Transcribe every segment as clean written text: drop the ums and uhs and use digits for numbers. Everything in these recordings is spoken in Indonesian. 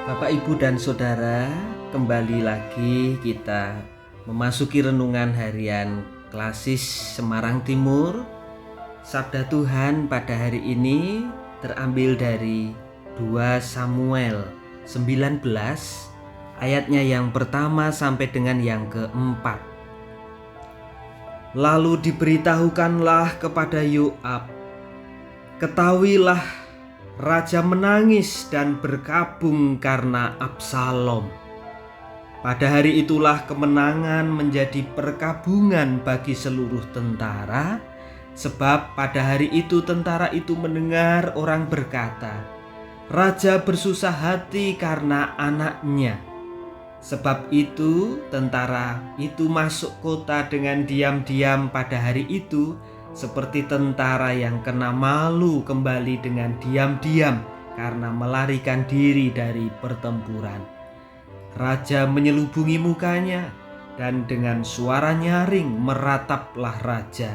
Bapak, Ibu, dan Saudara, kembali lagi kita memasuki renungan harian Klasis Semarang Timur. Sabda Tuhan pada hari ini terambil dari 2 Samuel 19 ayatnya yang pertama sampai dengan yang keempat. Lalu diberitahukanlah kepada Yoab, ketahuilah Raja menangis dan berkabung karena Absalom. Pada hari itulah kemenangan menjadi perkabungan bagi seluruh tentara, sebab pada hari itu tentara itu mendengar orang berkata, Raja bersusah hati karena anaknya. Sebab itu tentara itu masuk kota dengan diam-diam pada hari itu, seperti tentara yang kena malu kembali dengan diam-diam karena melarikan diri dari pertempuran. Raja menyelubungi mukanya dan dengan suara nyaring merataplah raja,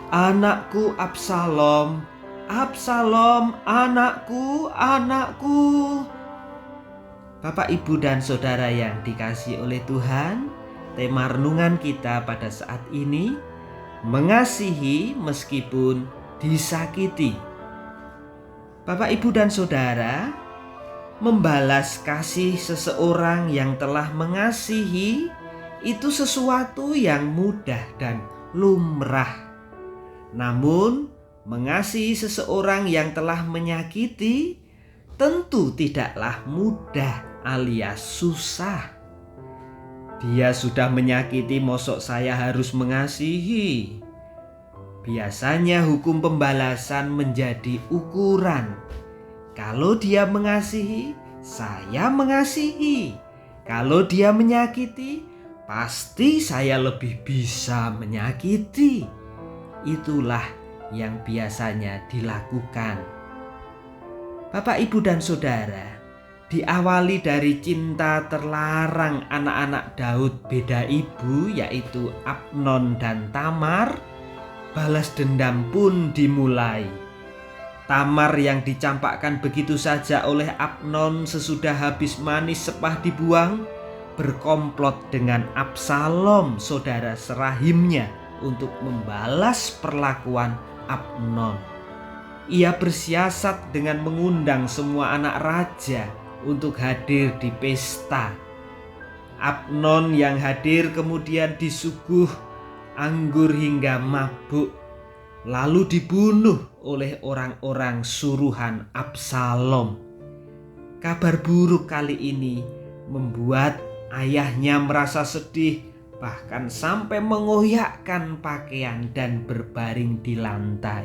Anakku Absalom, Absalom, anakku, anakku. Bapak, Ibu, dan Saudara yang dikasihi oleh Tuhan, tema renungan kita pada saat ini, mengasihi meskipun disakiti. Bapak, Ibu, dan Saudara, membalas kasih seseorang yang telah mengasihi itu sesuatu yang mudah dan lumrah. Namun, mengasihi seseorang yang telah menyakiti tentu tidaklah mudah alias susah. Dia sudah menyakiti, mosok saya harus mengasihi? Biasanya hukum pembalasan menjadi ukuran. Kalau dia mengasihi, saya mengasihi. Kalau dia menyakiti, pasti saya lebih bisa menyakiti. Itulah yang biasanya dilakukan. Bapak, Ibu, dan Saudara, diawali dari cinta terlarang anak-anak Daud beda ibu, yaitu Amnon dan Tamar. Balas dendam pun dimulai. Tamar yang dicampakkan begitu saja oleh Amnon sesudah habis manis sepah dibuang, berkomplot dengan Absalom, saudara serahimnya, untuk membalas perlakuan Amnon. Ia bersiasat dengan mengundang semua anak raja untuk hadir di pesta. Amnon yang hadir kemudian disuguh anggur hingga mabuk, lalu dibunuh oleh orang-orang suruhan Absalom. Kabar buruk kali ini membuat ayahnya merasa sedih, bahkan sampai mengoyakkan pakaian dan berbaring di lantai.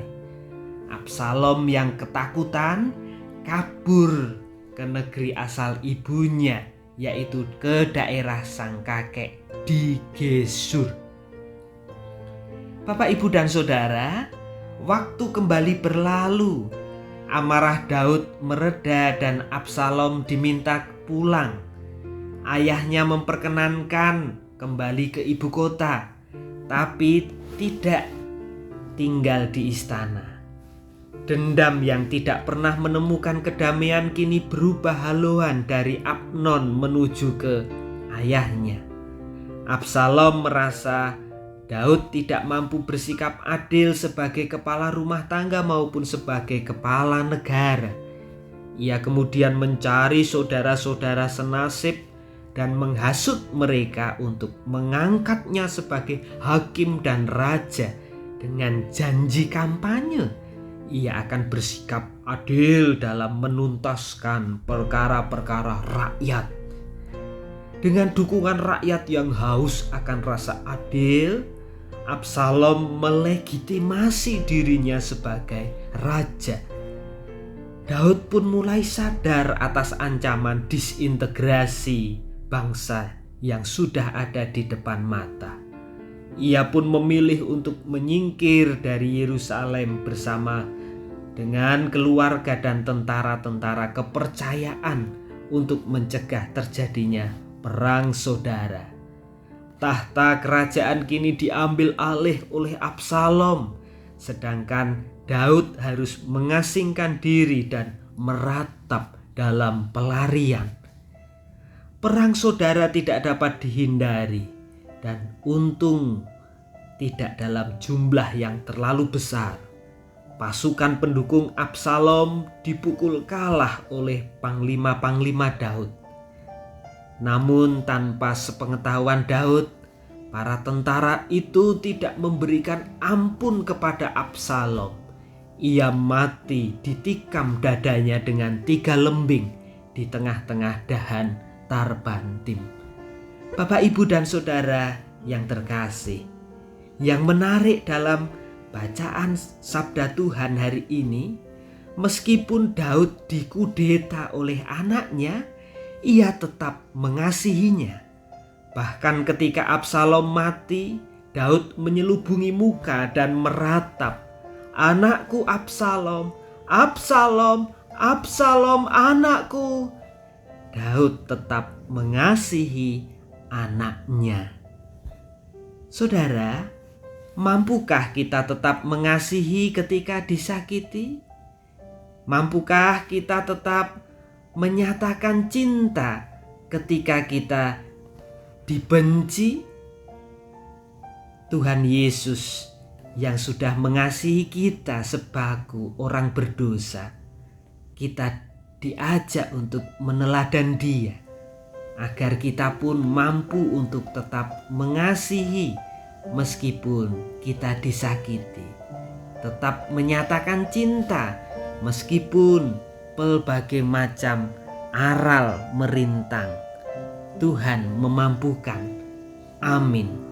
Absalom yang ketakutan kabur ke negeri asal ibunya, yaitu ke daerah sang kakek di Gesur. Bapak, Ibu, dan Saudara, waktu kembali berlalu. Amarah Daud mereda dan Absalom diminta pulang. Ayahnya memperkenankan kembali ke ibu kota, tapi tidak tinggal di istana. Dendam yang tidak pernah menemukan kedamaian kini berubah haluan dari Amnon menuju ke ayahnya. Absalom merasa Daud tidak mampu bersikap adil sebagai kepala rumah tangga maupun sebagai kepala negara. Ia kemudian mencari saudara-saudara senasib dan menghasut mereka untuk mengangkatnya sebagai hakim dan raja dengan janji kampanye. Ia akan bersikap adil dalam menuntaskan perkara-perkara rakyat. Dengan dukungan rakyat yang haus akan rasa adil, Absalom melegitimasi dirinya sebagai raja. Daud pun mulai sadar atas ancaman disintegrasi bangsa yang sudah ada di depan mata. Ia pun memilih untuk menyingkir dari Yerusalem bersama dengan keluarga dan tentara-tentara kepercayaan untuk mencegah terjadinya perang saudara. Tahta kerajaan kini diambil alih oleh Absalom, sedangkan Daud harus mengasingkan diri dan meratap dalam pelarian. Perang saudara tidak dapat dihindari, dan untung tidak dalam jumlah yang terlalu besar. Pasukan pendukung Absalom dipukul kalah oleh panglima-panglima Daud. Namun tanpa sepengetahuan Daud, para tentara itu tidak memberikan ampun kepada Absalom. Ia mati ditikam dadanya dengan 3 lembing di tengah-tengah dahan tarbantim. Bapak, Ibu, dan saudara yang terkasih, yang menarik dalam bacaan sabda Tuhan hari ini, meskipun Daud dikudeta oleh anaknya, ia tetap mengasihinya. Bahkan ketika Absalom mati, Daud menyelubungi muka dan meratap, "Anakku Absalom, Absalom, Absalom anakku." Daud tetap mengasihi anaknya. Saudara, mampukah kita tetap mengasihi ketika disakiti? Mampukah kita tetap menyatakan cinta ketika kita dibenci? Tuhan Yesus yang sudah mengasihi kita sebagai orang berdosa, kita diajak untuk meneladan Dia, agar kita pun mampu untuk tetap mengasihi meskipun kita disakiti, tetap menyatakan cinta meskipun berbagai macam aral merintang. Tuhan memampukan. Amin.